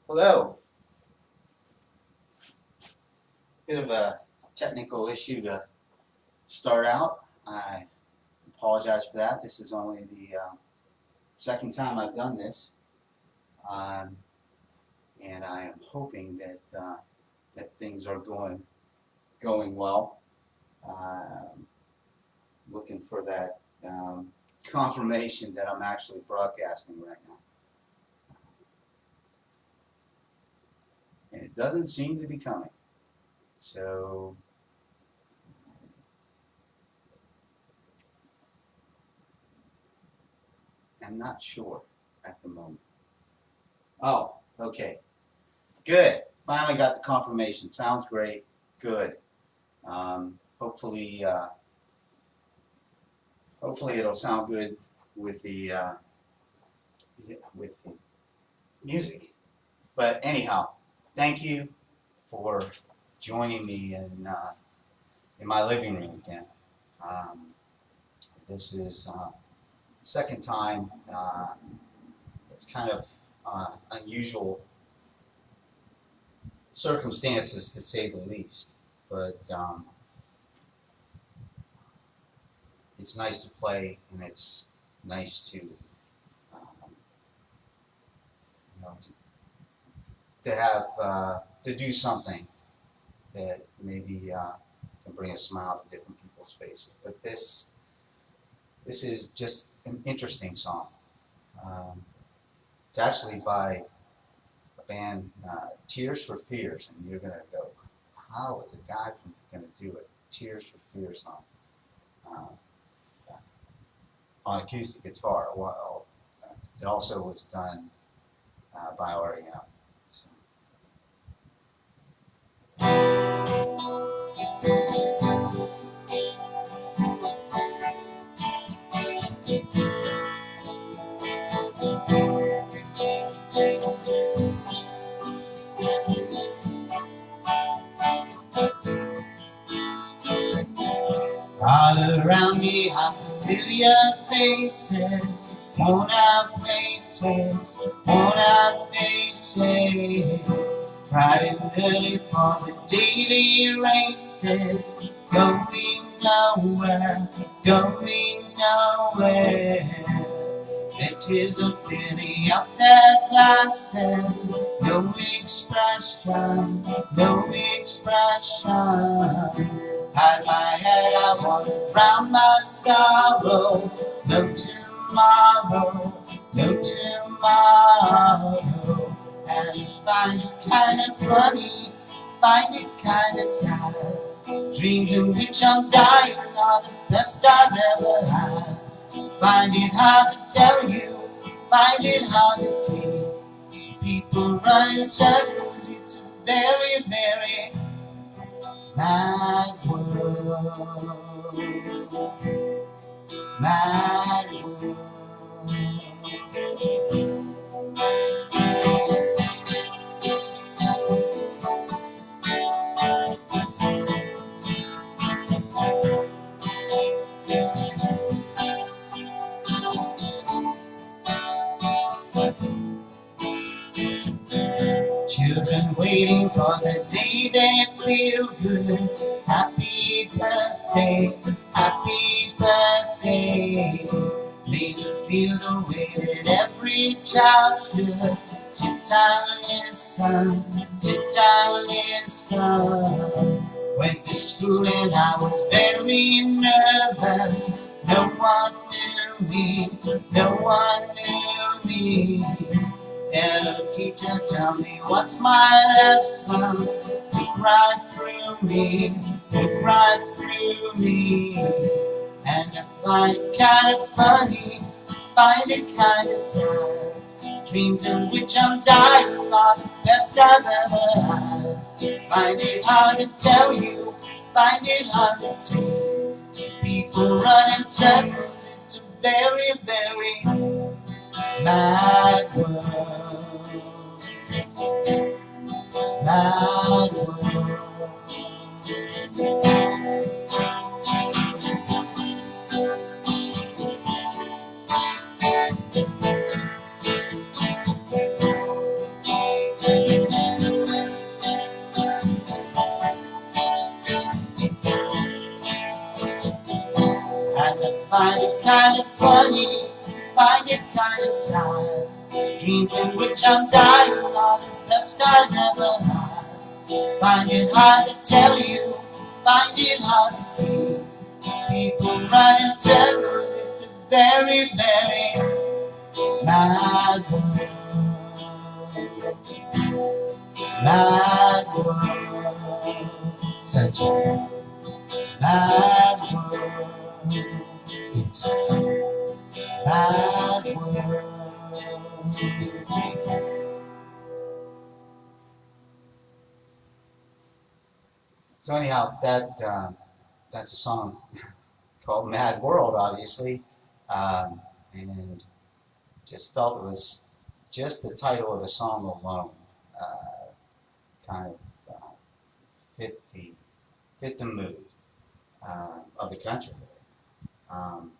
Hello. Bit of a technical issue to start out. I apologize for that. This is only the second time I've done this, um, and I am hoping that things are going well. Um, Looking for that confirmation that I'm actually broadcasting right now, and it doesn't seem to be coming. So I'm not sure at the moment. Oh, okay. Good. Finally got the confirmation. Sounds great. Good. Hopefully, hopefully it'll sound good with the music. But anyhow, thank you for joining me in my living room again. Um, this is second time. It's kind of unusual circumstances to say the least, but it's nice to play, and it's nice to you know to have to do something that maybe can bring a smile to different people's faces. But this is just an interesting song. Um, it's actually by a band, Tears for Fears, and you're gonna go, how is a guy gonna do a Tears for Fears song on acoustic guitar? Well, it also was done by REM. So. All around me are familiar faces, worn out places, worn out faces. Riding early for the daily races, going nowhere, going nowhere. The tears are filling up their glasses, no expression, no expression. Hide my head, I wanna drown my sorrow. No tomorrow, no tomorrow. And find it kinda funny, find it kinda sad. Dreams in which I'm dying are the best I've ever had. Find it hard to tell you, find it hard to take. People run in circles, it's a very, very mad world, mad world. Children waiting for the day they feel good. Happy birthday, happy birthday. They feel the way that every child should. Sit down and listen, sit down and listen. Went to school and I was very nervous. No one knew me, no one knew me. Hello teacher, tell me what's my lesson. Look right through me, look right through me. And I find it kind of funny, find it kind of sad. Dreams in which I'm dying are the best I've ever had. Find it hard to tell you, find it hard to take. People run in circles, it's a very, very mad world, mad world. dreams in which I'm dying are the best I've ever had. Find it hard to tell you, find it hard to do. People run in circles, it's a very, very mad world. Mad world. Such a mad world. It's a mad world. So anyhow, that's a song called Mad World, obviously, and just felt it was just the title of the song alone uh, kind of fit the mood of the country. Um,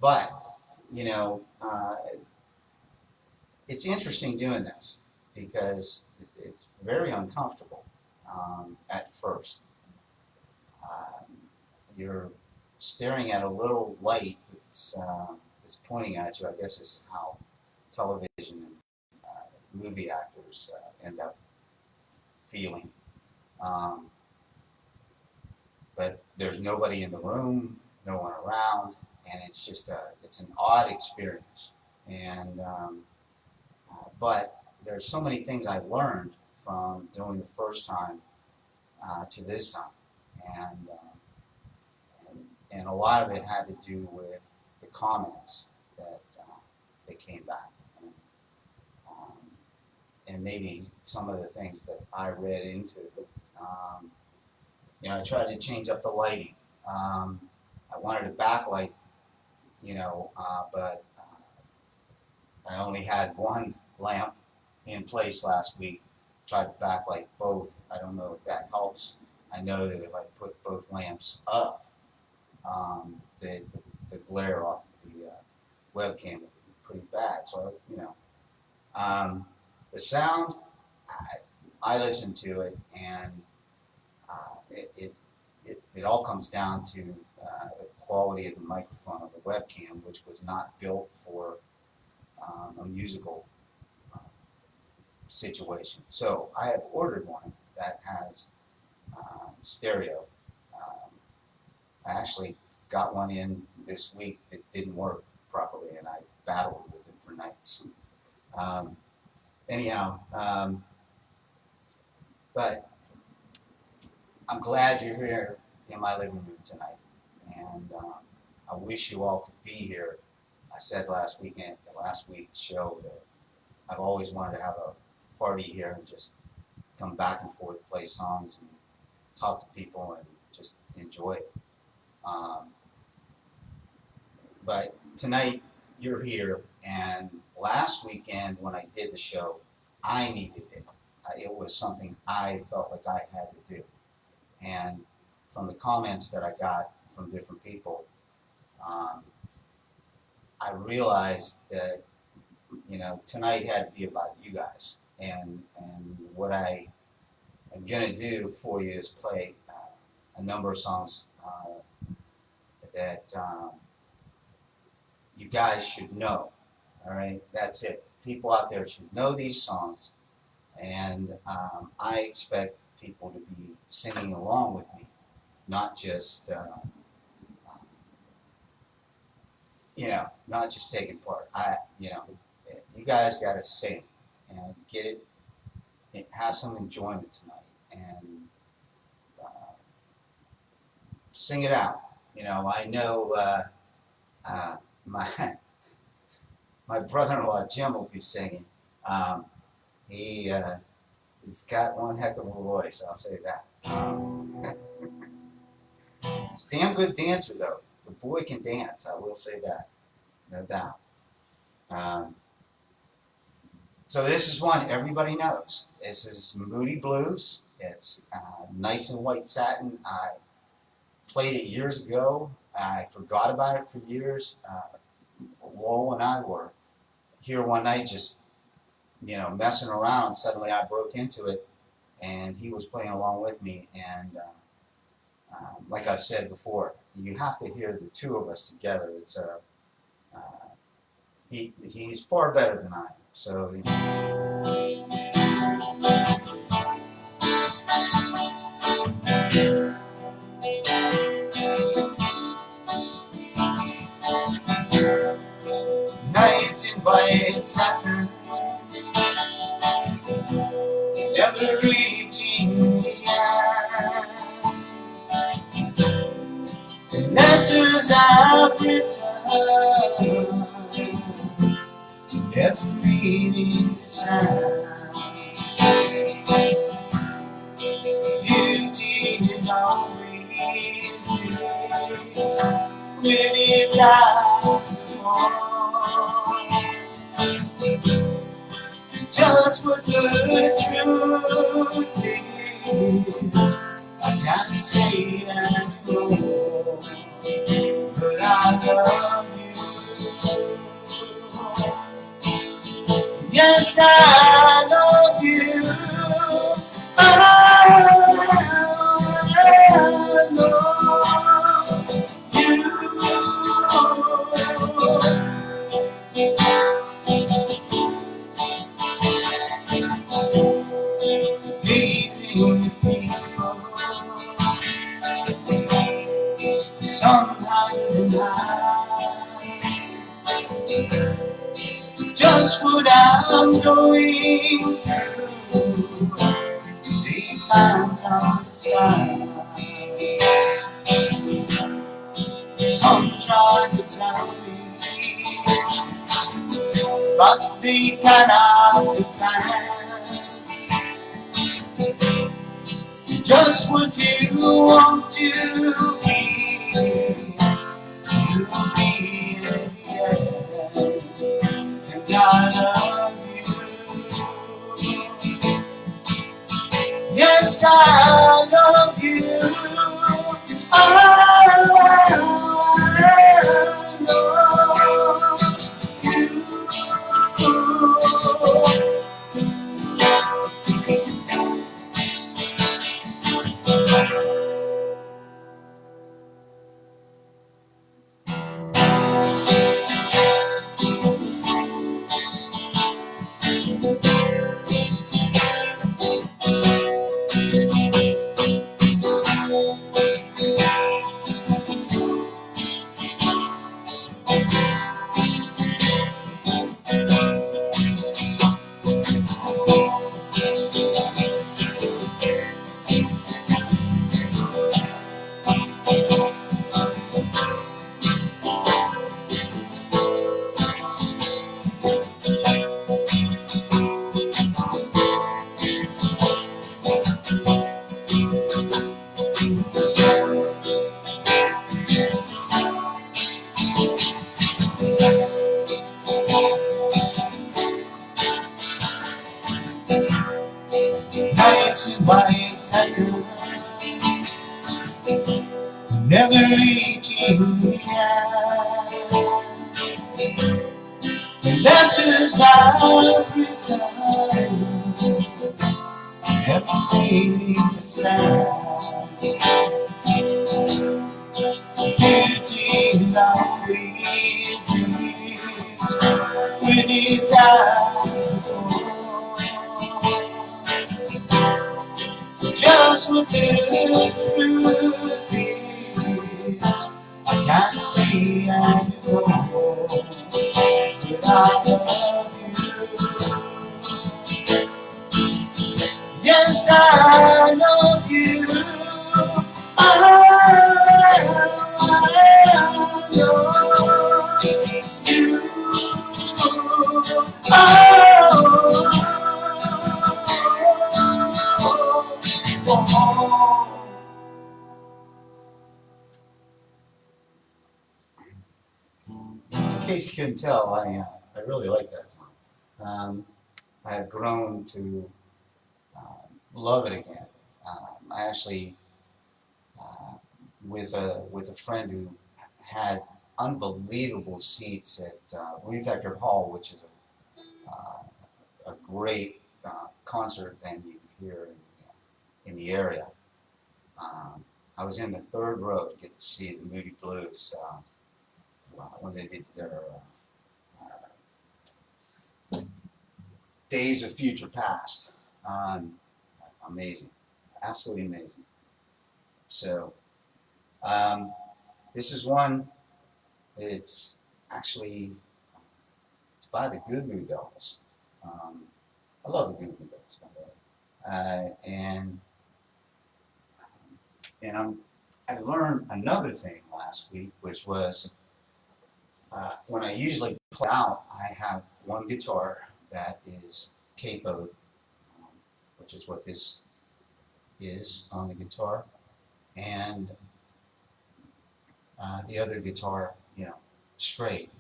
but you know, it's interesting doing this because it's very uncomfortable at first. Um, you're staring at a little light that's pointing at you. I guess this is how television and movie actors end up feeling. Um, but there's nobody in the room, no one around, and it's an odd experience. And but there's so many things I learned from doing the first time to this time, and, and a lot of it had to do with the comments that came back, um, and maybe some of the things that I read into. Um, I tried to change up the lighting. I wanted a backlight, but I only had one lamp in place last week. Tried to backlight both. I don't know if that helps. I know that if I put both lamps up, the glare off the webcam would be pretty bad. So, the sound, I listened to it, and it all comes down to the quality of the microphone of the webcam, which was not built for a musical situation. So I have ordered one that has stereo. Um, I actually got one in this week that didn't work properly, and I battled with it for nights. Um, anyhow, but I'm glad you're here in my living room tonight, and I wish you all could be here. I said last week's show, that I've always wanted to have a party here and just come back and forth, play songs, and talk to people, and just enjoy it. Um, but tonight you're here, and last weekend when I did the show, I needed it. It was something I felt like I had to do. And from the comments that I got from different people, um, I realized that tonight had to be about you guys. And what I am gonna do for you is play a number of songs that you guys should know. All right, that's it. People out there should know these songs, and I expect people to be singing along with me, not just not just taking part. You guys got to sing and get it, have some enjoyment tonight, and sing it out. I know my my brother-in-law Jim will be singing. Um, he he's got one heck of a voice, I'll say that. Damn good dancer though. The boy can dance, I will say that, no doubt. Um, so this is one everybody knows. This is Moody Blues. It's Nights in White Satin. I played it years ago. I forgot about it for years. Lowell and I were here one night just, messing around. Suddenly I broke into it, and he was playing along with me. And like I've said before, you have to hear the two of us together. It's he's far better than I am. So nights in white satin, never reaching the end. The letters I've written, never reading to sound. Beauty had always been with his eyes just what the truth is. I can't say anymore, but I love you. Yes, I love you. I pleasing people, somehow deny just what I'm going through. Deep clouds on the sky. Some try to tell me, but they cannot define just what you want to be. You'll be in the end, and I love you. Yes, I love you. I nights in white satin, never reaching the end. The letters I've written, never made a sound. Beauty and always lives with his eyes. Just what the truth is, I can't say anymore, but I love you. Yes, I love you. I love you. In case you couldn't tell, I really like that song. Um, I have grown to love it again. I actually, with a friend who had unbelievable seats at Ruth Eckerd Hall, which is a great concert venue here in the area. I was in the third row to get to see the Moody Blues when they did their Days of Future Past. Amazing, absolutely amazing. So this is one. It's actually it's by the Goo Goo Dolls. Um, I love the Goo Goo Dolls, by the way. And I learned another thing last week, which was when I usually play out, I have one guitar that is capoed, which is what this is on the guitar, and the other guitar, straight.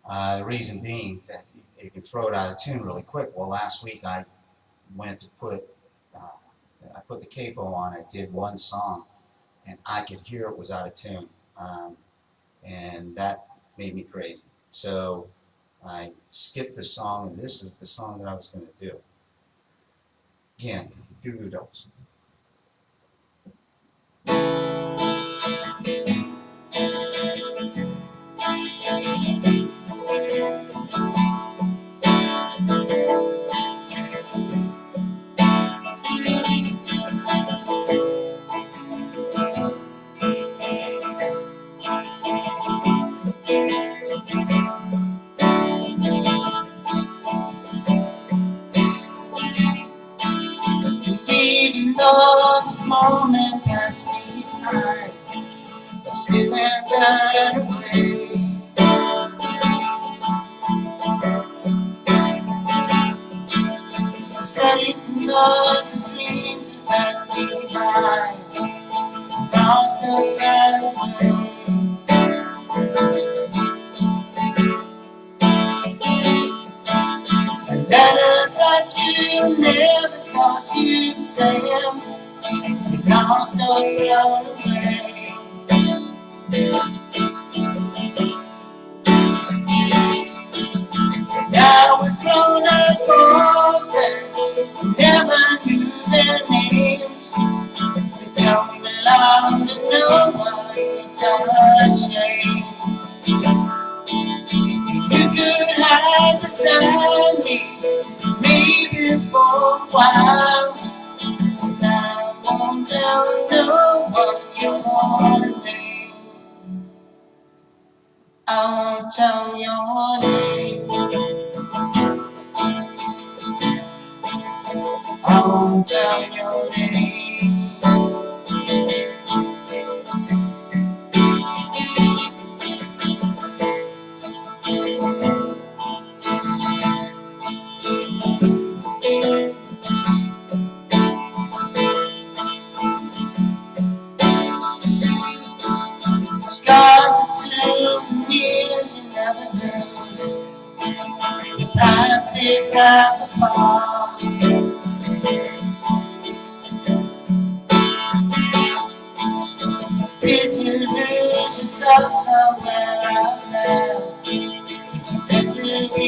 The reason being that you can throw it out of tune really quick. Well, last week I went to uh, I put the capo on. I did one song, and I could hear it was out of tune, and that made me crazy. So I skipped the song, and this is the song that I was going to do. Again, Goo Goo Dolls. Even though this moment passed me by, I still can't turn away. Even though the dreams that left me behind, now I still turn away. And letters that you never thought you'd send, you now still blown away. Now we're grown up orphans, never knew their names. They don't belong to no one, it's our shame. You could hide beside me, maybe for a while. And I won't tell no one your name. I won't tell your name. I won't tell your name. Scars and souvenirs you never lose. The past is never far. Did you lose yourself somewhere out there? Did you get to be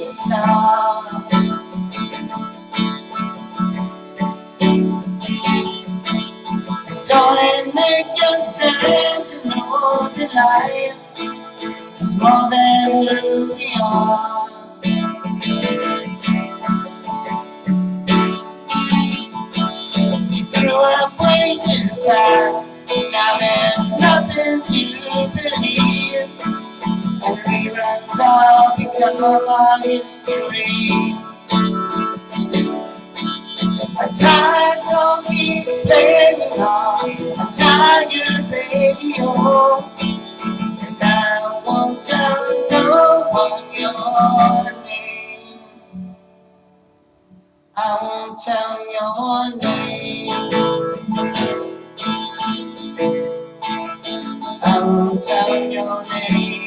a star? Don't it make you sad to know that life is more than who we are? You grew up way too fast, now there's nothing to believe, and reruns all become our history. A tired song keeps playing on a tired radio, and I won't tell no one your name. I won't tell your name. I won't tell your name.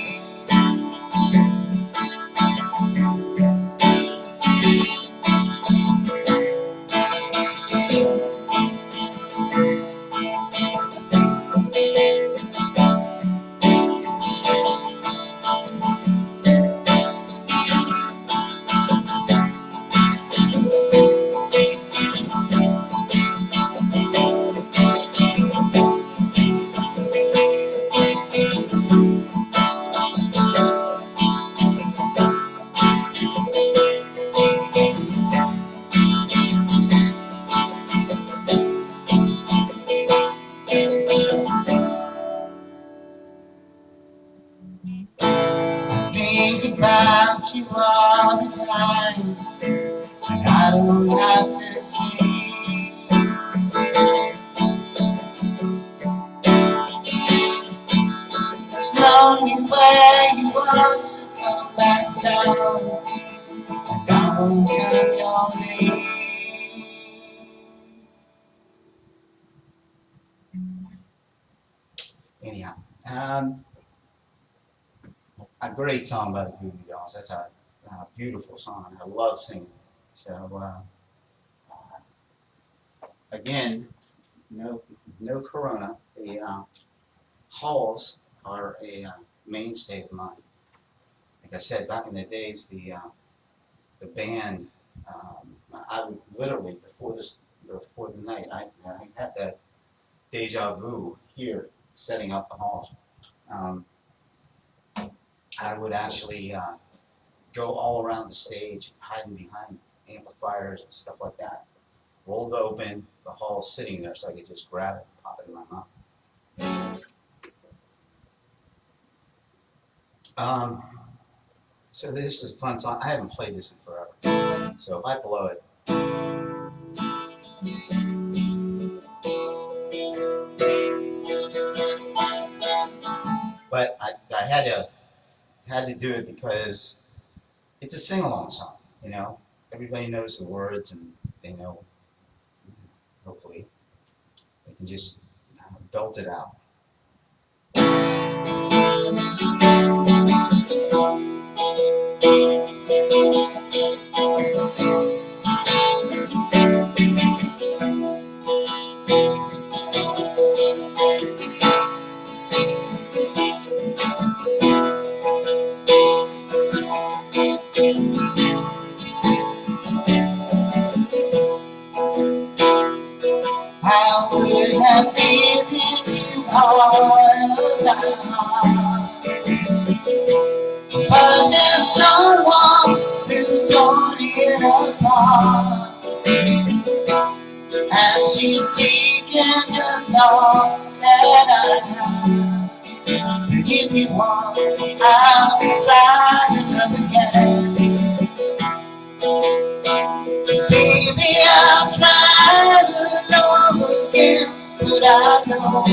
don't have to see. Slowly where you want to come back down, and I won't tell your name. Anyhow, a great song by the Goo Goo Dolls. That's a beautiful song. I love singing it. So again, no corona. The halls are a mainstay of mine. Like I said, back in the days, the band, I would literally before the night, I had that deja vu here setting up the halls. Um, I would actually go all around the stage, hiding behind amplifiers and stuff like that. Rolled open, the hall's sitting there, so I could just grab it and pop it in my mouth. So this is a fun song. I haven't played this in forever. So if I blow it, but I had to do it because it's a sing-along song. Everybody knows the words, and they know. Hopefully, they can just belt it out. I would have given you all along, but there's someone who's torn it apart, and she's taken the love that I have. To give you one, I'll try to love again. Baby, I'll try to love again, but I know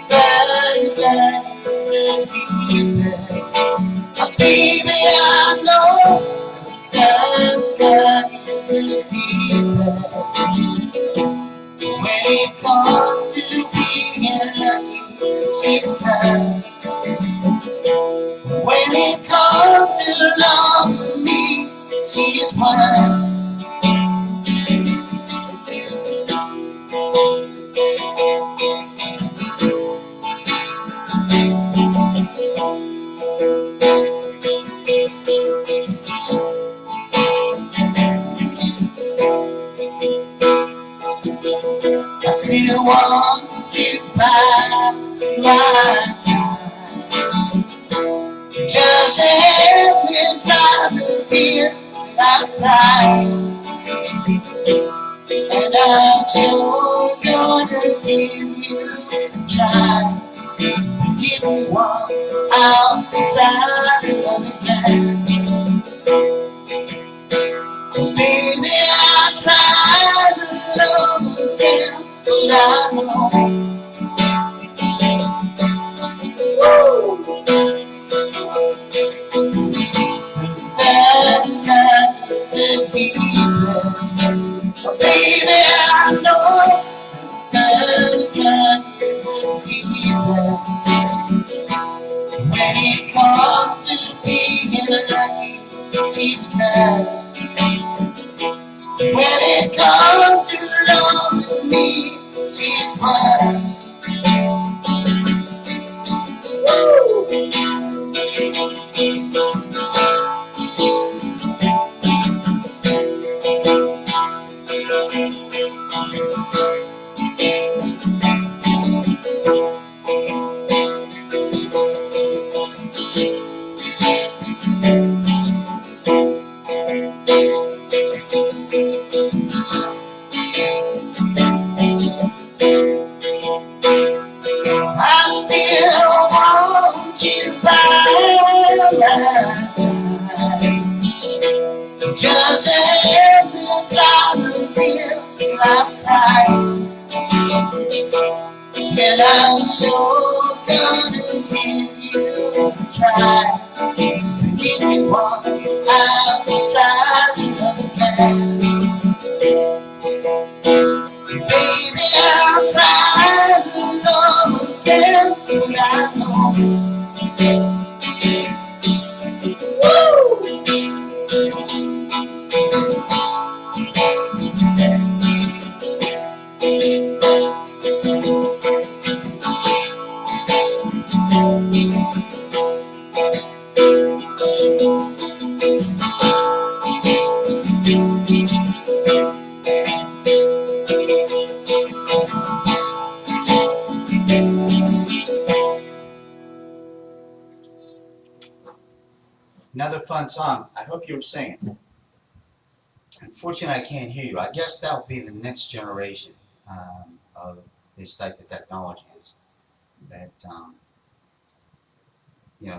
that's got the deepest. Baby, I know that's got the deepest. When it comes to being lucky, she's kind. When it comes to loving me, she's one. I still want you by my side, just to help me dry the tears I cry. And I'm sure gonna give you a try. Give me one, I'll try to love again. Baby, I'll try to love again, but I know that's got the deepest. Baby, I know that's got the deepest. When it comes to being lucky, she's best. When it comes to loving me, she's mine. And I'm so gonna give you a try. And if you want, I'll try again. Baby, I'll try love again. But I know. Another fun song. I hope you were singing. Unfortunately, I can't hear you. I guess that will be the next generation of this type of technologies. That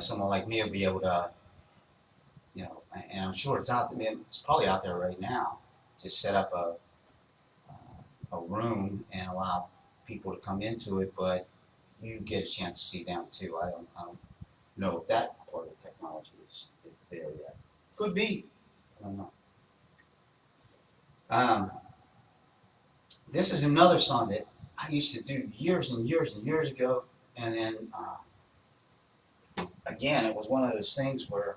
someone like me will be able to, and I'm sure it's out there. It's probably out there right now. Just set up a room and allow people to come into it, but you get a chance to see them too. I don't know if that part of the technology is there yet. Could be. I don't know. This is another song that I used to do years and years and years ago, and then again, it was one of those things where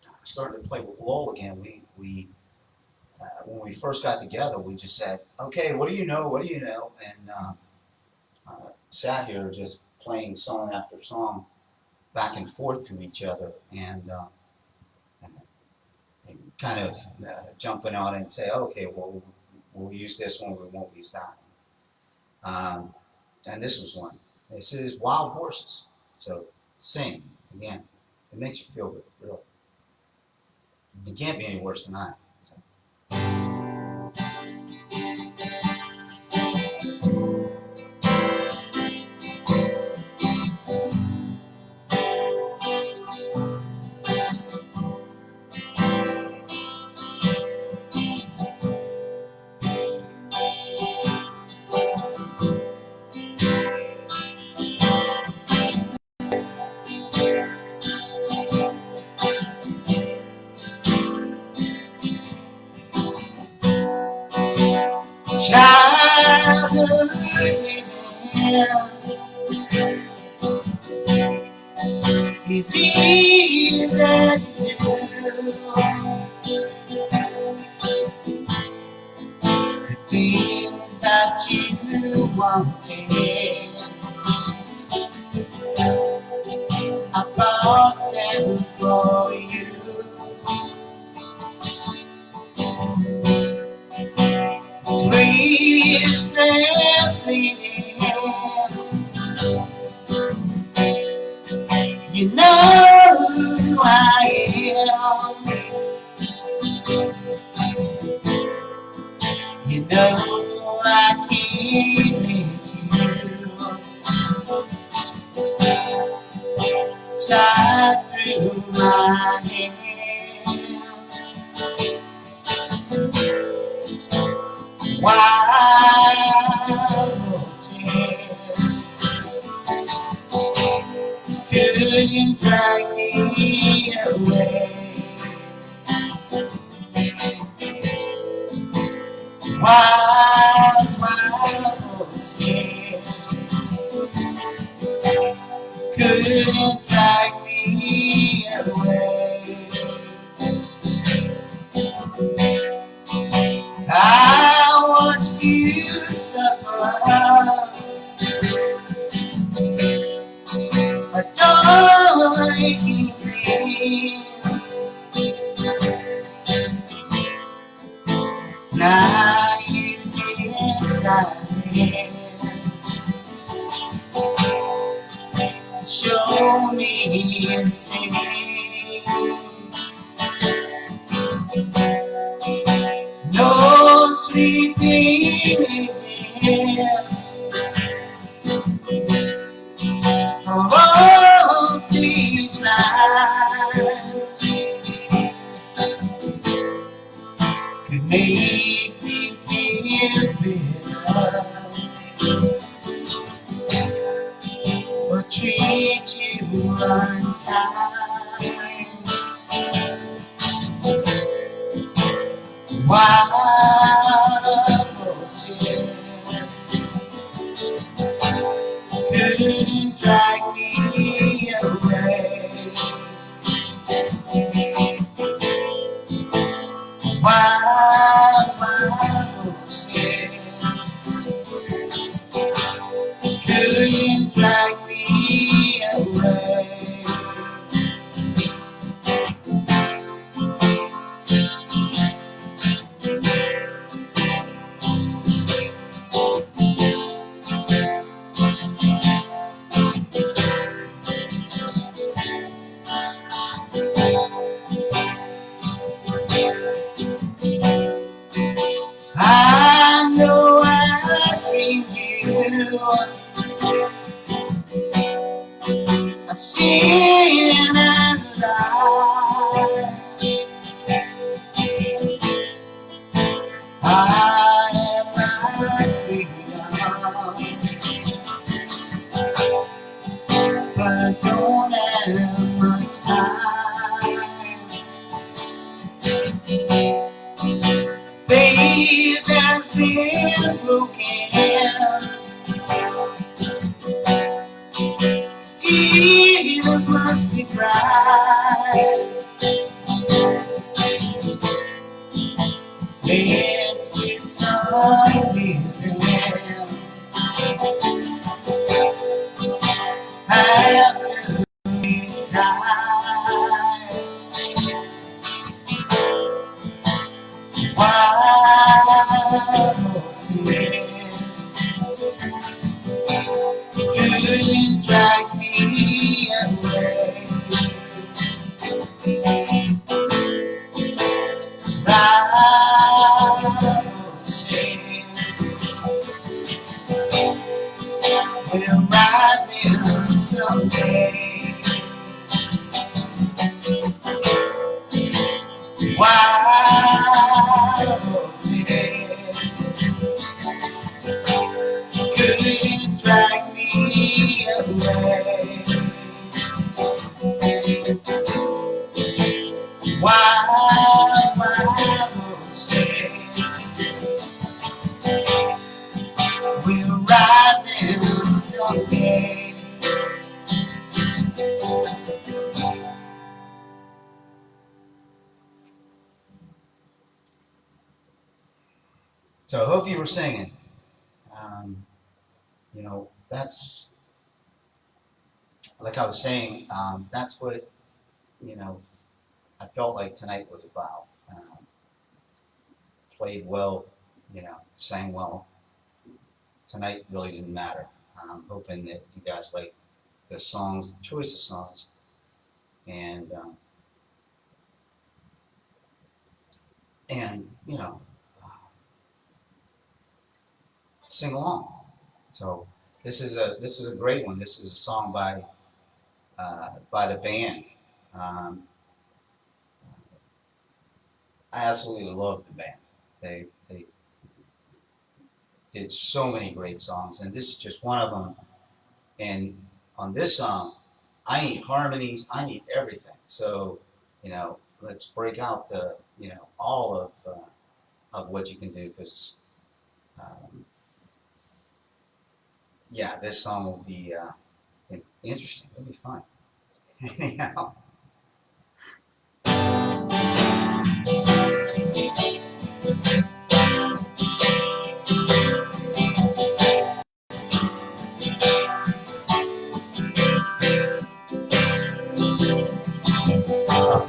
I started to play with Lowell again. We when we first got together, we just said, "Okay, what do you know? What do you know?" And sat here just playing song after song back and forth to each other, and kind of jumping on it and say, "Okay, well, we'll use this one, we won't use that one." And this was one. This is Wild Horses. So sing again. It makes you feel good, really. You can't be any worse than I. So. Childhood is easy to do. The things that you wanted, I bought them for you. Breathlessly, you know who I am. You know I can't let you slide through my hands. Wild horses, could you drag me away? Wild, wild horses, could you drag me away? I watched you suffer a darling pain. Now you can't stop me to show me insane. No sweet thing is here for all these lives could make me feel better. treat you unkind? Why was it couldn't drag me away? Why was it couldn't drag me away? I know I dreamed you a sin and lie. I am not freedom, but I don't have much time. Faith has been broken, tears must be cried. Let's keep on living after we die. Why was it couldn't drag me away? We'll ride them someday. Why was it couldn't drag me away? Why was it we'll ride them someday. So I hope you were singing. You know, that's, like I was saying, that's what, you know, I felt like tonight was about. Played well, you know, sang well. Tonight really didn't matter. I'm hoping that you guys like the songs, the choice of songs, and you know, sing along. So this is a great one. This is a song by the band. I absolutely love the band. They did so many great songs, and this is just one of them. And on this song, I need harmonies. I need everything. So, you know, let's break out the, you know, all of what you can do, because, yeah, this song will be interesting. It'll be fun. Anyhow.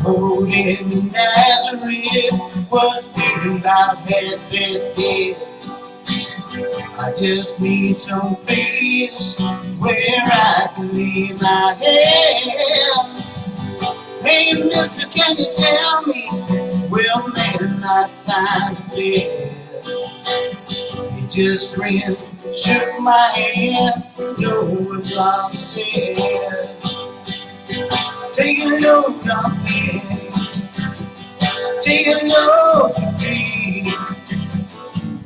Road in Nazareth was thinking about his best day. I just need some place where I can lay my head. Hey, mister, can you tell me where a man might find a bed? He just grinned, shook my hand, no words all he said. Take a look up there, take a look at me,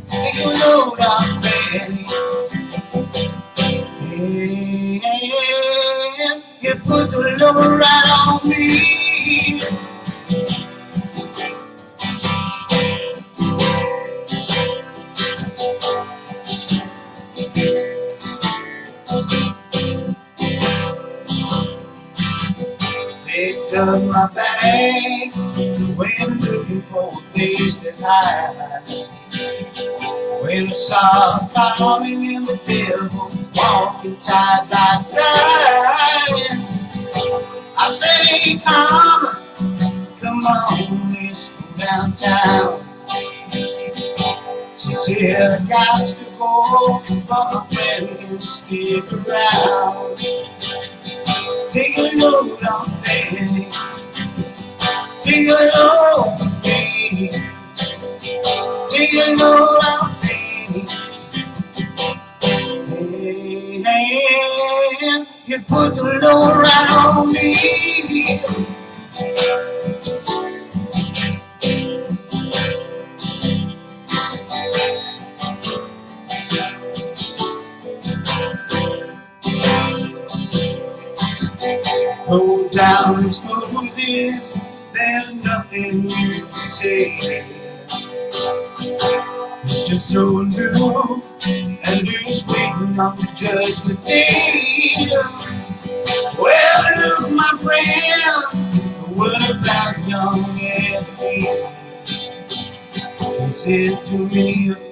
take a look up there. Yeah. You put the load right on me. Picked up my bag, went looking for a place to hide. When I saw him coming and the devil walking side by side, I said, hey, come on, let's go downtown. She said, I got to go, but my friend can stick around. Take a load on me, take a load on me, take a load on me. Hey, you put the load right on me. Go down as smooth as there's nothing you can say. It's just so new, and who's waiting on the judgment day? Well, look, my friend, what about young Anthony? He said to me,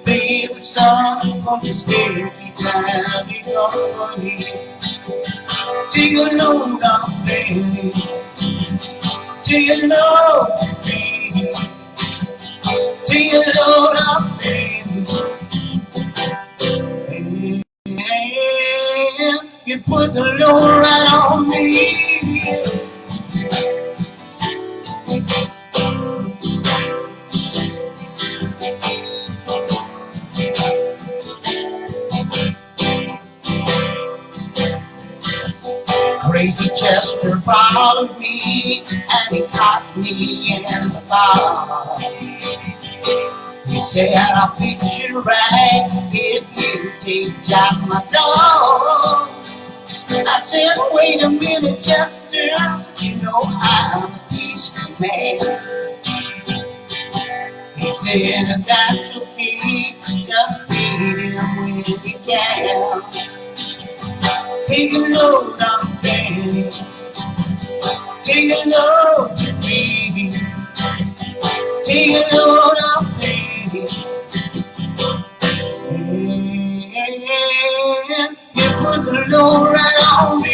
baby, son, won't you stay, keep down, be company. Take a load off, baby. Take a load, baby. Take a load off, baby. Yeah, you put the load right on me. Crazy Chester followed me, and he caught me in the bar. He said, I'll fix you right if you take Jack my dog. I said, wait a minute, Chester, you know I'm a peaceful man. He said, that's okay, just feed him when you can. Take a load off, baby. Take a load, baby. Take a load off, baby. Yeah, you put the load right on me.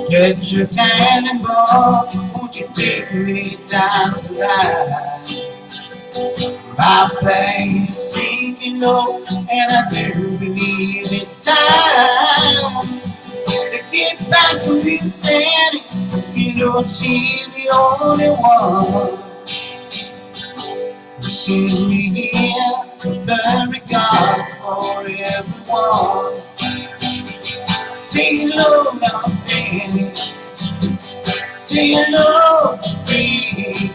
Get your cannonball, won't you take me down the line? My flag is sinking low, and I do believe it's time to get back to Miss Sandy. You know she's the only one who sent me here with the regards for everyone. Take a load now, baby. Take a load, baby.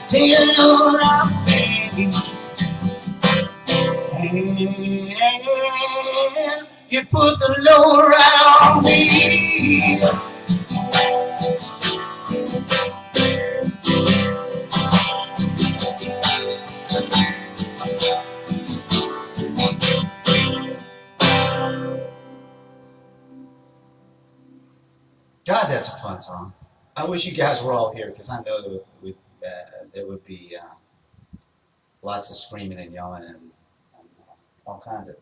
Take a load now, baby. Yeah, you put the load right on me. God, that's a fun song. I wish you guys were all here because I know there would be lots of screaming and yelling and all kinds of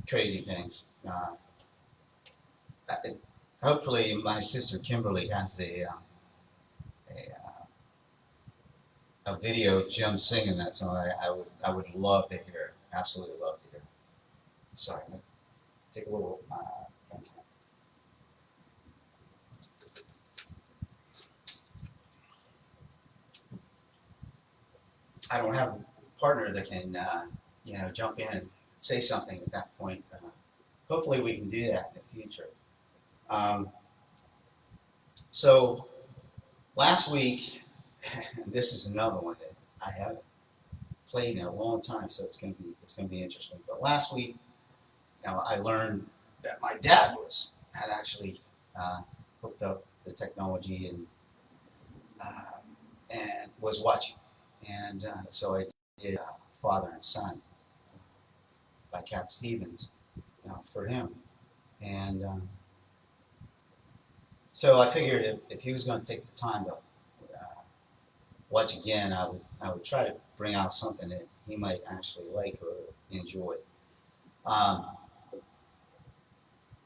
crazy things. Hopefully, my sister Kimberly has a video of Jim singing that song. I would love to hear it. Absolutely love to hear it. Sorry, take a little. I don't have a partner that can jump in and say something at that point. Hopefully, we can do that in the future. Um, so last week, this is another one that I haven't played in a long time, so it's gonna be interesting. But last week, I learned that my dad had actually hooked up the technology uh, and was watching, and so I did Father and Son by Cat Stevens for him, and so I figured if he was going to take the time to watch again, I would try to bring out something that he might actually like or enjoy. Um,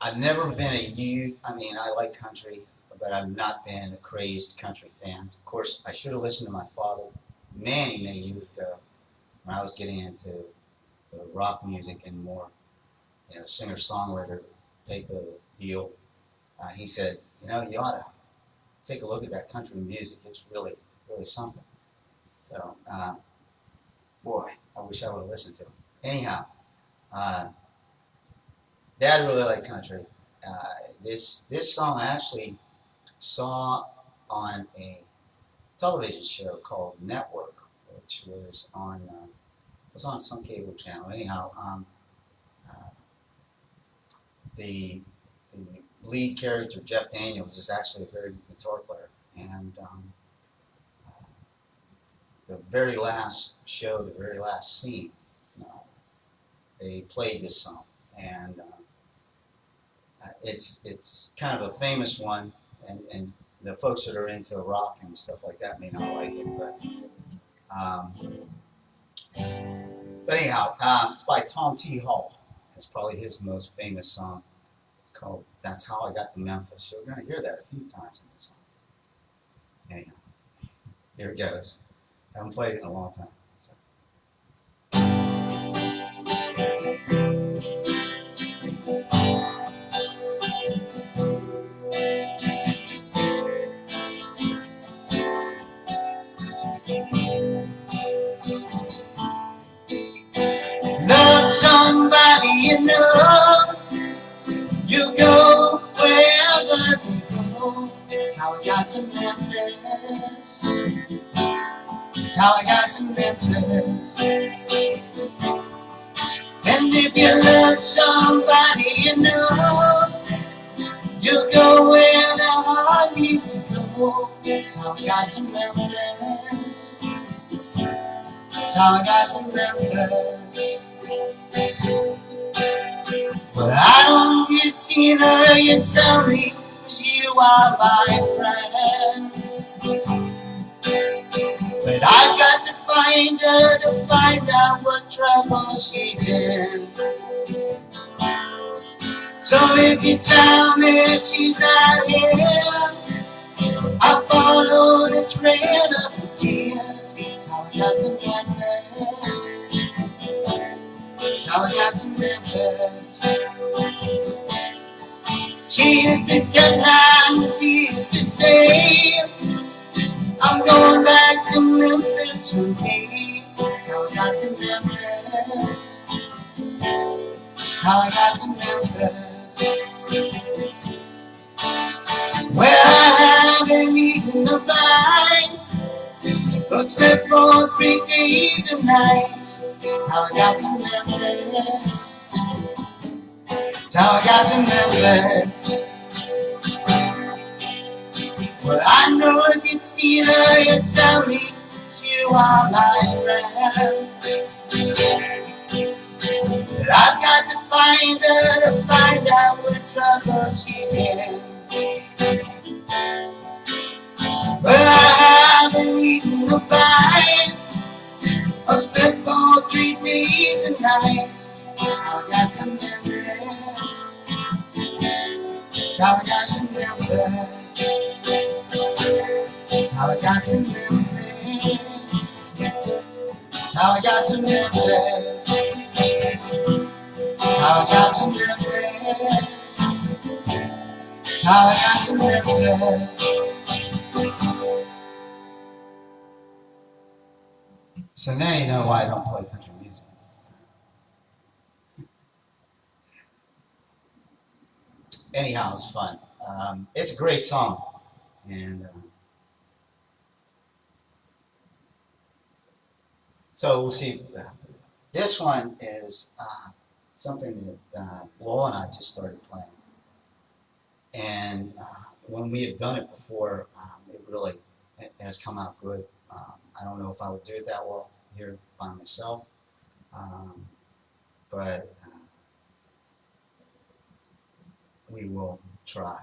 I've never been a huge. I mean, I like country, but I've not been a crazed country fan. Of course, I should have listened to my father many years ago when I was getting into the rock music and more, singer songwriter type of deal. He said, you ought to take a look at that country music. It's really something. So, boy, I wish I would have listened to him. Anyhow, uh, Dad really liked country. This song I actually saw on a television show called Network, which was on some cable channel. Anyhow, uh, the the lead character Jeff Daniels is actually a very good guitar player, and the very last show, the very last scene, uh, they played this song, and it's kind of a famous one, and the folks that are into rock and stuff like that may not like it, um, but anyhow, it's by Tom T. Hall. It's probably his most famous song. It's called "That's How I Got to Memphis." You're going to hear that a few times in this song. Anyhow, here it goes. I haven't played it in a long time. So. Love somebody you know, you go wherever you go. That's how I got to Memphis. That's how I got to Memphis. And if you love somebody you know, you go where the heart needs to go. That's how I got to Memphis. That's how I got to Memphis. But I don't get seen her, you tell me you are my friend. But I've got to find her to find out what trouble she's in. So if you tell me she's not here, I'll follow the trail of her tears. That's how I got to Memphis. That's how I got to Memphis. She used to get mad and she used to say, I'm going back to Memphis someday. That's how I got to Memphis. How I got to Memphis. Where I haven't eaten a bite, but slept for 3 days and nights. That's how I got to Memphis. That's how I got to Memphis. Well, I know if you'd seen her, you'd tell me you are my friend. But I've got to find her to find out what trouble she's in. Well, I haven't eaten a bite or slept for 3 days and nights. How I got to Memphis. How I got to Memphis. How I got to Memphis. How I got to Memphis. How I got to Memphis. How I got to Memphis. So now you know why I don't play country music. Anyhow, it's fun. it's a great song. And so we'll see. This one is something that Lowell and I just started playing. And when we had done it before, it really has come out good. I don't know if I would do it that well here by myself, um, but we will try.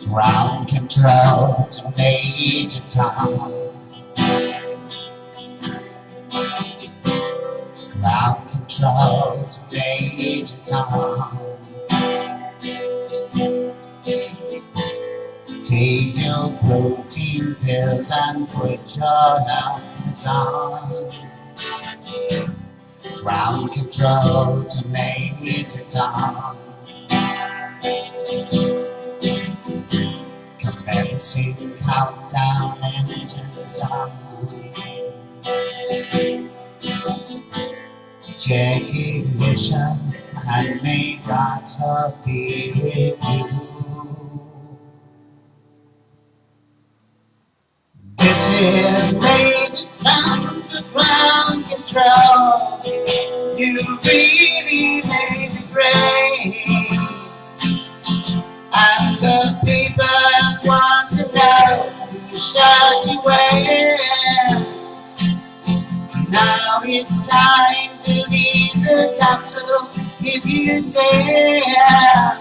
Ground control to Major Tom. Ground control to Major Tom. Take your protein pills and put your helmet on. Ground control to Major Tom. Commencing countdown, engines on. Check ignition and may God's love be with you. This is Major Tom to ground control. You really made the grade. And the people want to know who shot you where. Now it's time to leave the capsule if you dare.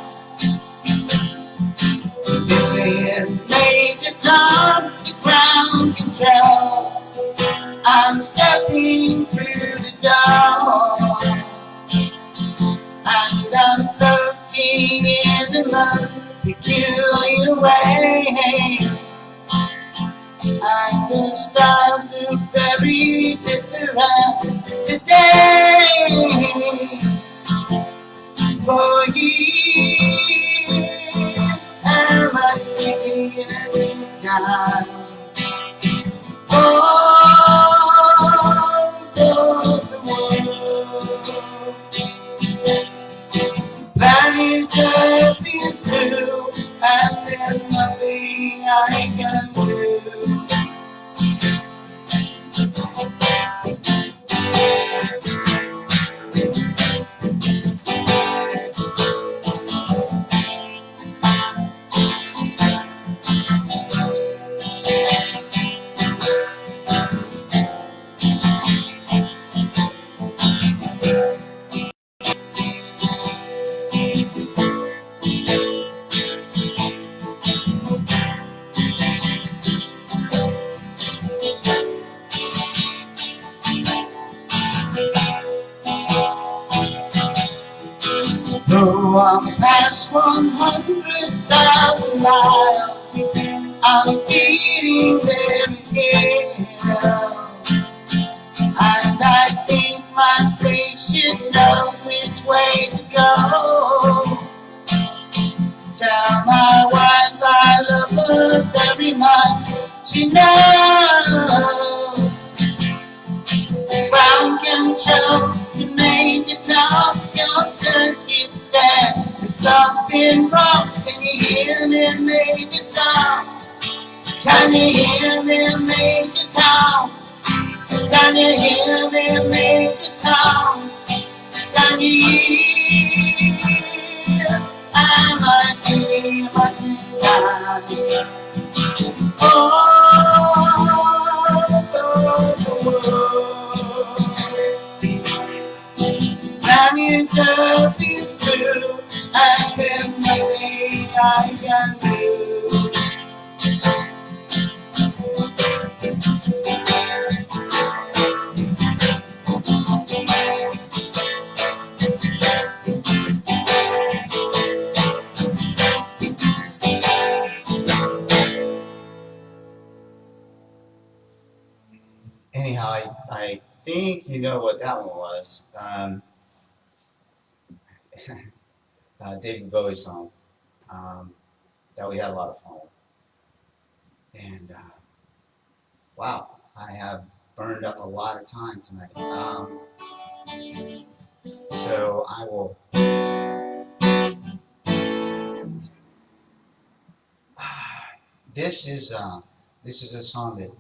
This is Major Tom to ground control. I'm stepping through the door. And I'm floating in the most peculiar way. And the stars look very different today. For here am I singing in a new kind. All over the world. Planet Earth is blue, and there's nothing I can do. Though I'm past 100,000 miles, I'm feeling very scared. And I think my spaceship knows which way to go. Tell my wife I love her very much, she knows. Ground control to Major Tom, your circuit's dead. There's something wrong, can you hear me, Major Tom? Can you hear me, Major Tom? Can you hear me, Major Tom? Can you hear? Am I feeling much time? All over the world. Planet Earth is blue, and there's nothing I can do. Anyhow, I think you know what that one was. David Bowie song. that we had a lot of fun with. And wow, I have burned up a lot of time tonight. So I will. This is a song that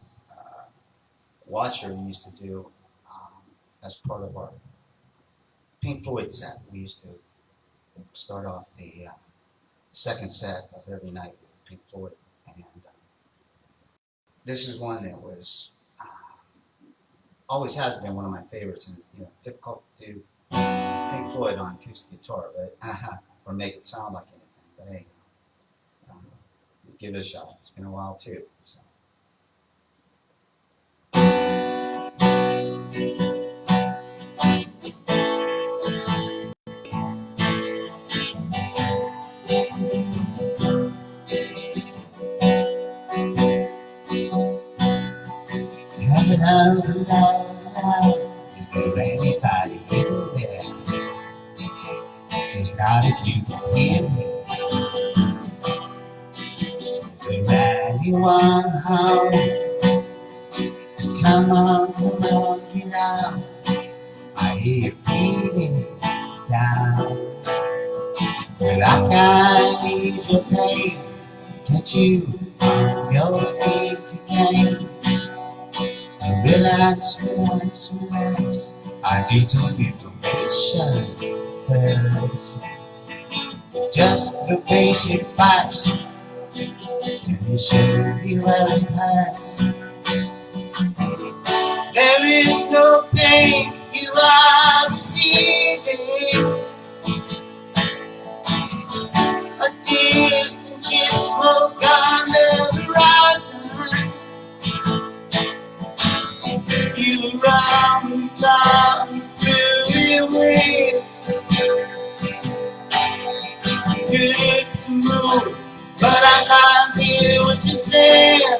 Watcher used to do as part of our Pink Floyd set. We used to start off the second set of every night with Pink Floyd, and this is one that was always has been one of my favorites, and it's difficult to do Pink Floyd on acoustic guitar, but or make it sound like anything. But hey, give it a shot. It's been a while too. So. Is there anybody in there? Cause not if you can hear me. Is there anyone home? Come on, get out. I hear you beating down. Well, I can't ease your pain. Get you on your feet again. Relax, relax, relax. I need some information first. Just the basic facts. Can you show me where it hurts? There is no pain you are receiving. A distant chip smoke on the horizon. You run through your waves. You live to move, but I can't hear what you're saying.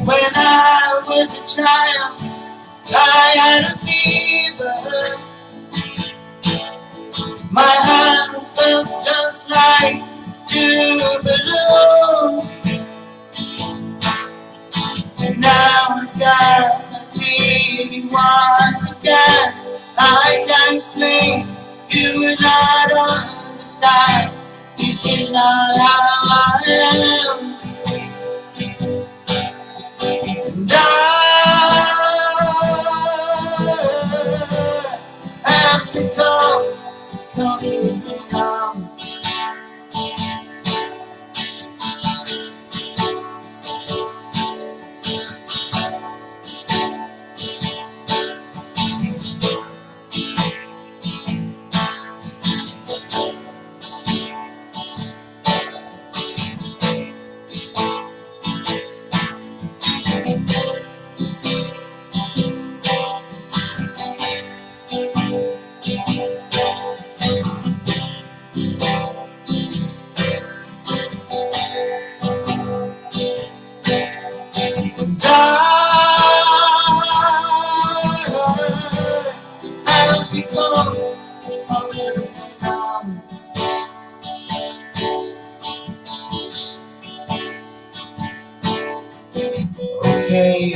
When I was a child, I had a fever. My hands felt just like two balloons. And now I've got that feeling once again. I can't explain, you would not understand. This is not how I am. And I have to go, come down. Okay.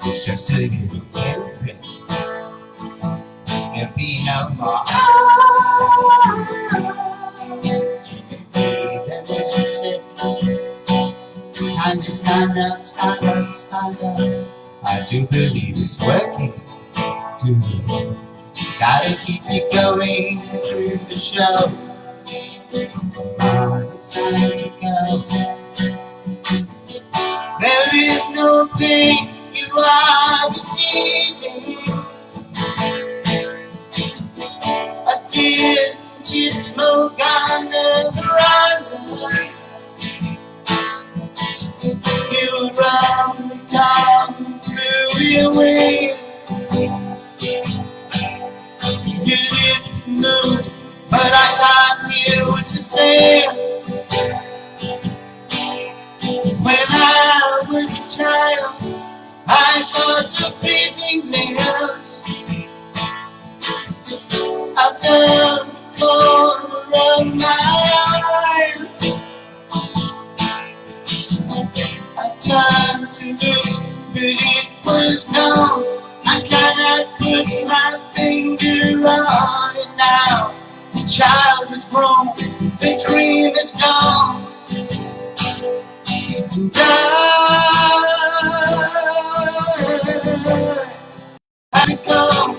It's just a little bit. There'll be no more. You can breathe and then you sit. Time to stand up. I do believe it's working. Good. Gotta keep you going through the show. On the side you go. There is no pain you are receiving. A distant chip smoke on the horizon. You run the calm through your waves. You live to move, but I can't hear what you're saying. When I was a child, I thought of breathing nails. I'll turn the child is grown, the dream is gone, and I come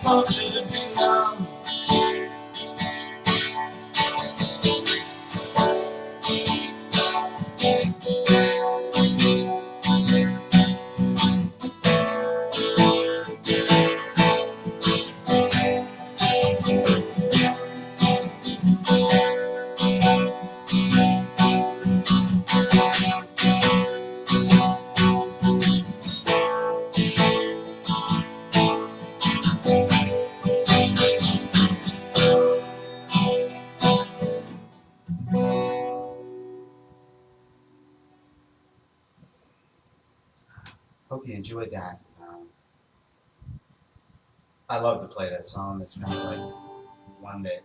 closer to belong. Hope you enjoyed that. I love to play that song. It's kind of like one that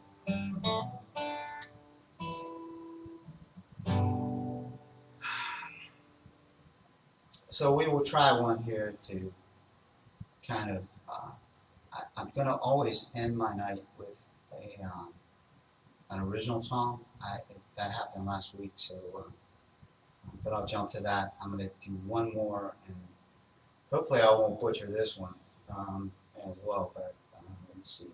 so we will try one here to kind of. I'm gonna always end my night with an original song. That happened last week, so but I'll jump to that. I'm gonna do one more, and hopefully I won't butcher this one as well. But let's see.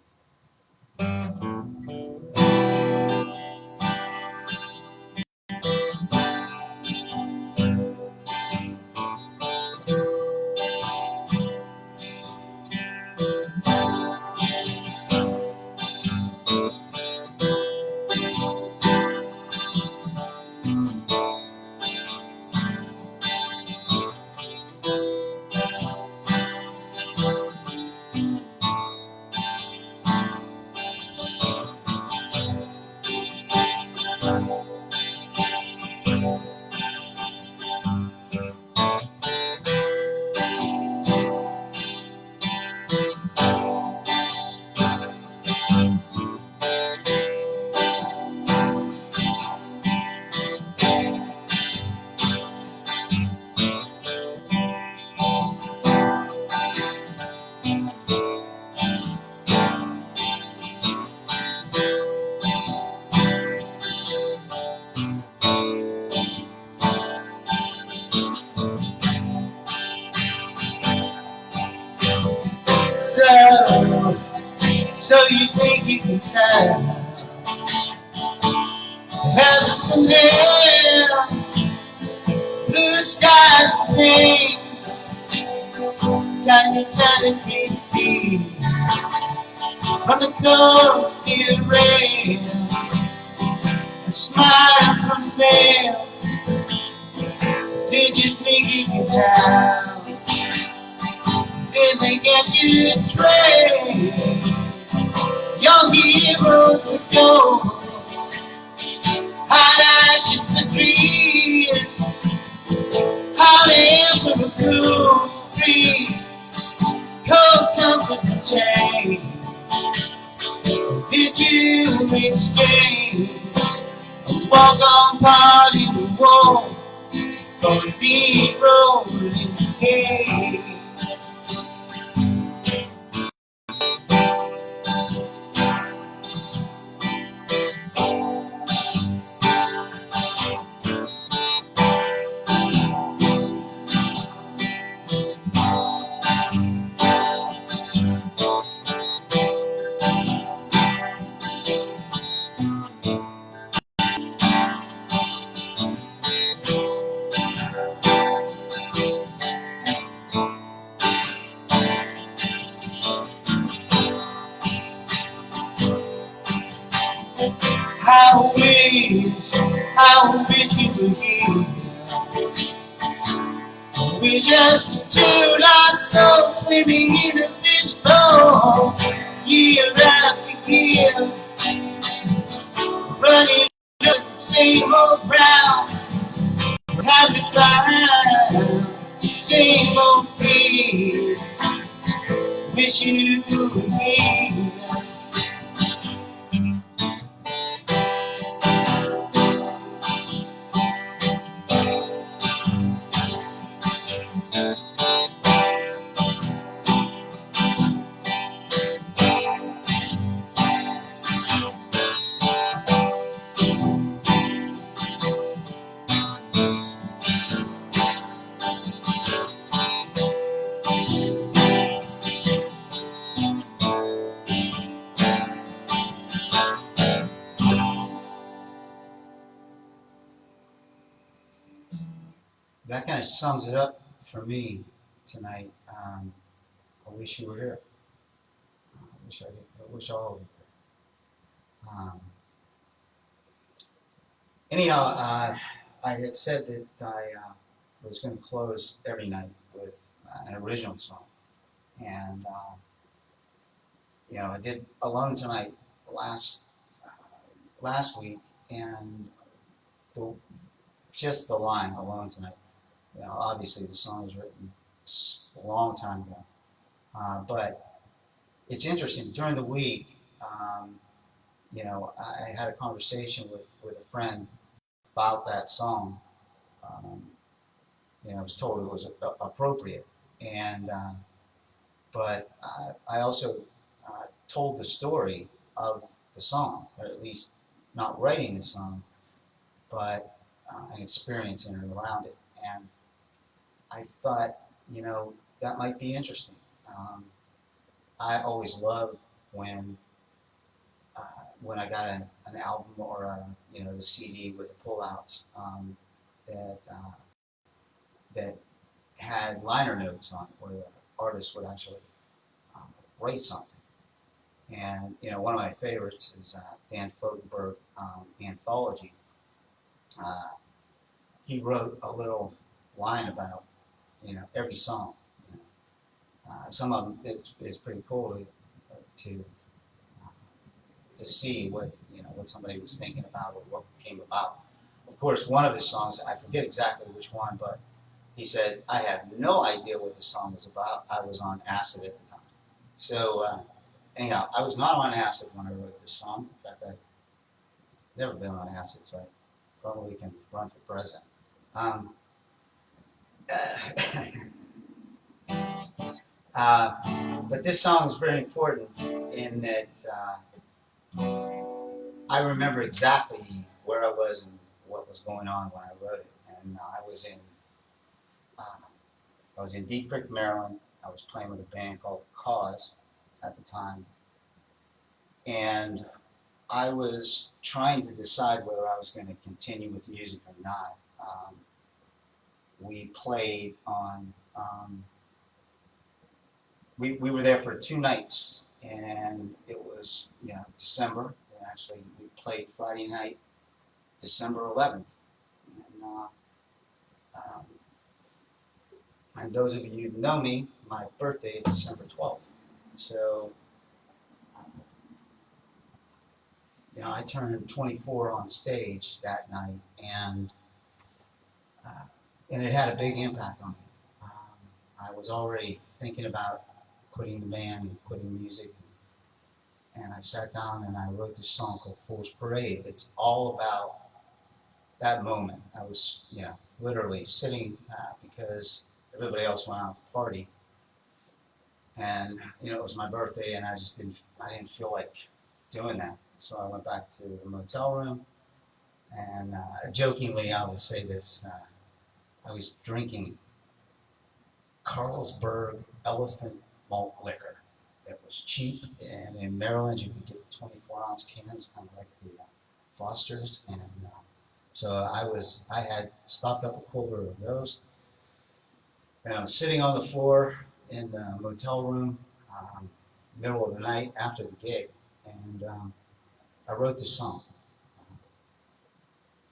So you think you can tell? Heaven from hell, blue skies and rain. Can you tell it really be from the cold steel rain? A smile from veil. Did you think you could tell? Did they get you to trade? Young heroes would go, hot ashes for dreams, hot air for a cool breeze, cold comfort for change. Did you exchange a walk-on party to walk on a deep rolling cage? I wish you were here. We just two lost souls swimming in a fishbowl, year after year, running up the same old ground. Happy climb, same old fear. Wish you were here. that kind of sums it up for me tonight. I wish you were here. I wish all of you were here. Anyhow, I had said that I was going to close every night with an original song, and I did Alone Tonight last week, and the, just the line "Alone Tonight." Obviously the song was written a long time ago, but it's interesting. During the week, I had a conversation with a friend about that song. Um, I was told it was appropriate, and but I also told the story of the song, or at least not writing the song, but an experience in and around it. And I thought, that might be interesting. Um, I always love when uh, when I got an album or the CD with the pullouts that that had liner notes on it, where the artist would actually um, write something. And one of my favorites is Dan Fogelberg anthology. Uh, he wrote a little line about every song. Some of them it's pretty cool to to see what somebody was thinking about or what came about. Of course, one of his songs, I forget exactly which one, but he said, "I had no idea what the song was about. I was on acid at the time." So anyhow, I was not on acid when I wrote this song. In fact, I've never been on acid, so I probably can run for president. Um, but this song is very important in that I remember exactly where I was and what was going on when I wrote it. And uh, I was in Deep Creek, Maryland. I was playing with a band called Cause at the time, and I was trying to decide whether I was going to continue with music or not. We played on. We were there for 2 nights, and it was December. And actually, we played Friday night, December 11th, and, um, and those of you who know me, my birthday is December 12th. So, I turned 24 on stage that night, uh, and it had a big impact on me. I was already thinking about quitting the band and quitting music, and I sat down and I wrote this song called Fool's Parade. It's all about that moment. I was, literally sitting because everybody else went out to party, and it was my birthday, and I didn't feel like doing that. So I went back to the motel room, and jokingly, I would say this: I was drinking Carlsberg Elephant Malt Liquor. It was cheap, and in Maryland, you could get 24-ounce cans, kind of like the Fosters, and so I had stocked up a cooler of those, and I'm sitting on the floor in the motel room, middle of the night after the gig, and I wrote this song.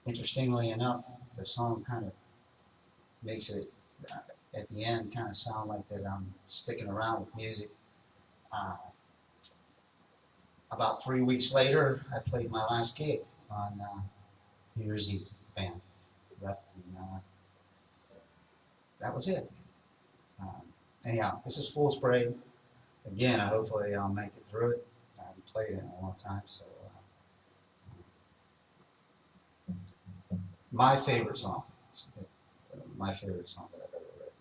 Interestingly enough, the song kind of makes it uh, at the end kind of sound like that I'm sticking around with music. Uh, about 3 weeks later, I played my last gig on New Year's Eve. Band left, and that was it. Um, Anyhow, this is Fool's Parade. Again, hopefully I'll make it through it. I haven't played it in a long time, so my favorite song. My favorite song that I've ever written.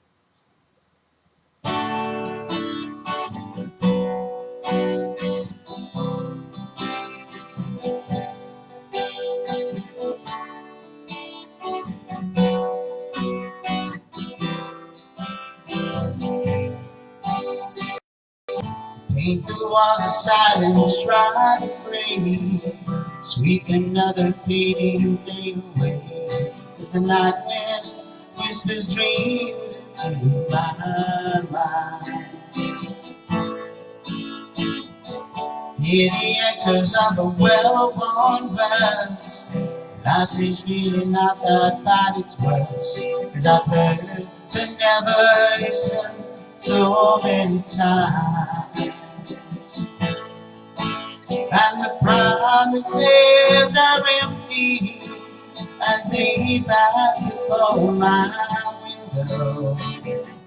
Paint the walls of silence, try to pray. Sweep another fading day away. As the night wind whispers dreams into my mind. Hear the echoes of a well-worn verse. Life is really not that bad, it's worse. As I've heard but never listened so many times. And the promises are empty as they pass before my window.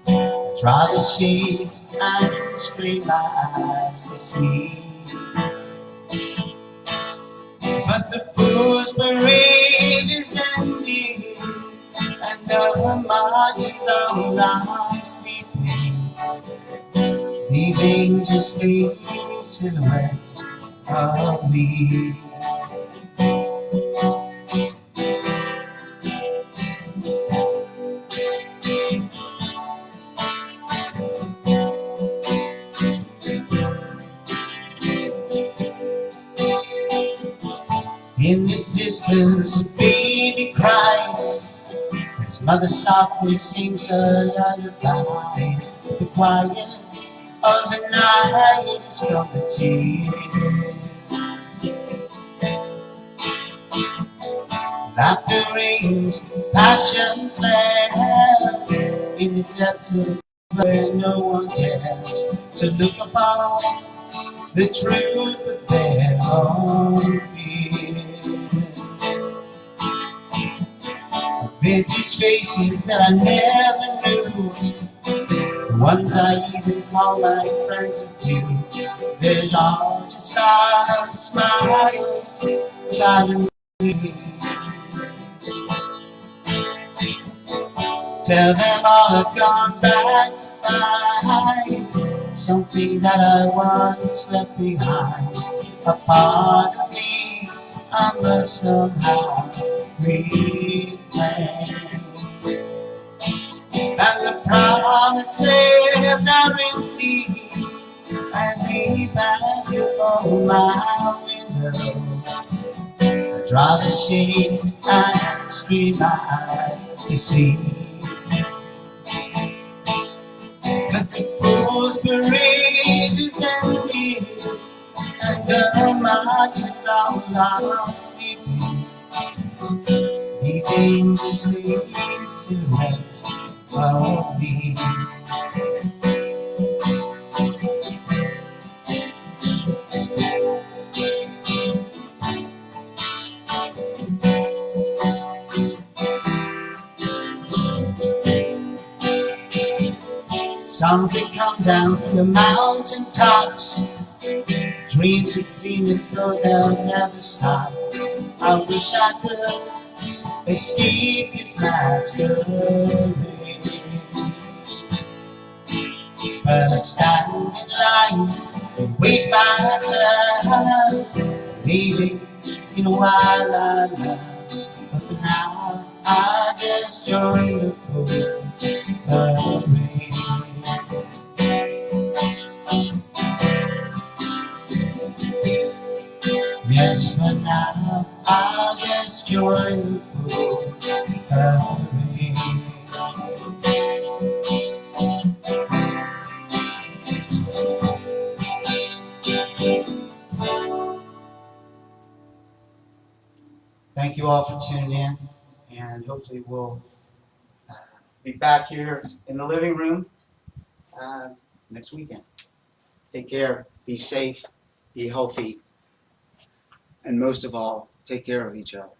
I draw the shades and strain my eyes to see. But the fool's parade is ending, and the margins are not sleeping, leaving just the silhouette of me. In the distance, a baby cries. His mother softly sings her lullabies. The quiet of the night is from the tears. Laughter rings, passion flares in the depths of where no one dares to look upon the truth of their own fears. Vintage faces that I never knew, the ones I even call my friends and few. There's all just silent smiles without a name. Tell them all I've gone back to find something that I once left behind. A part of me I must somehow reclaim. And the promises are empty as they pass before my window. I draw the shades and screen my eyes to see. But the fool's parade is ending, and the marches are not sleeping, leaving just the silhouette of me. Songs that come down from the mountain tops, dreams that seem as though they'll never stop. I wish I could escape this masquerade, but I stand in line and wait my turn, maybe in a while I love, but for now I just join the fool's parade. Yes, for now I'll just join the fool's parade. Thank you all for tuning in, and hopefully we'll be back here in the living room next weekend. Take care, be safe, be healthy, and most of all, take care of each other.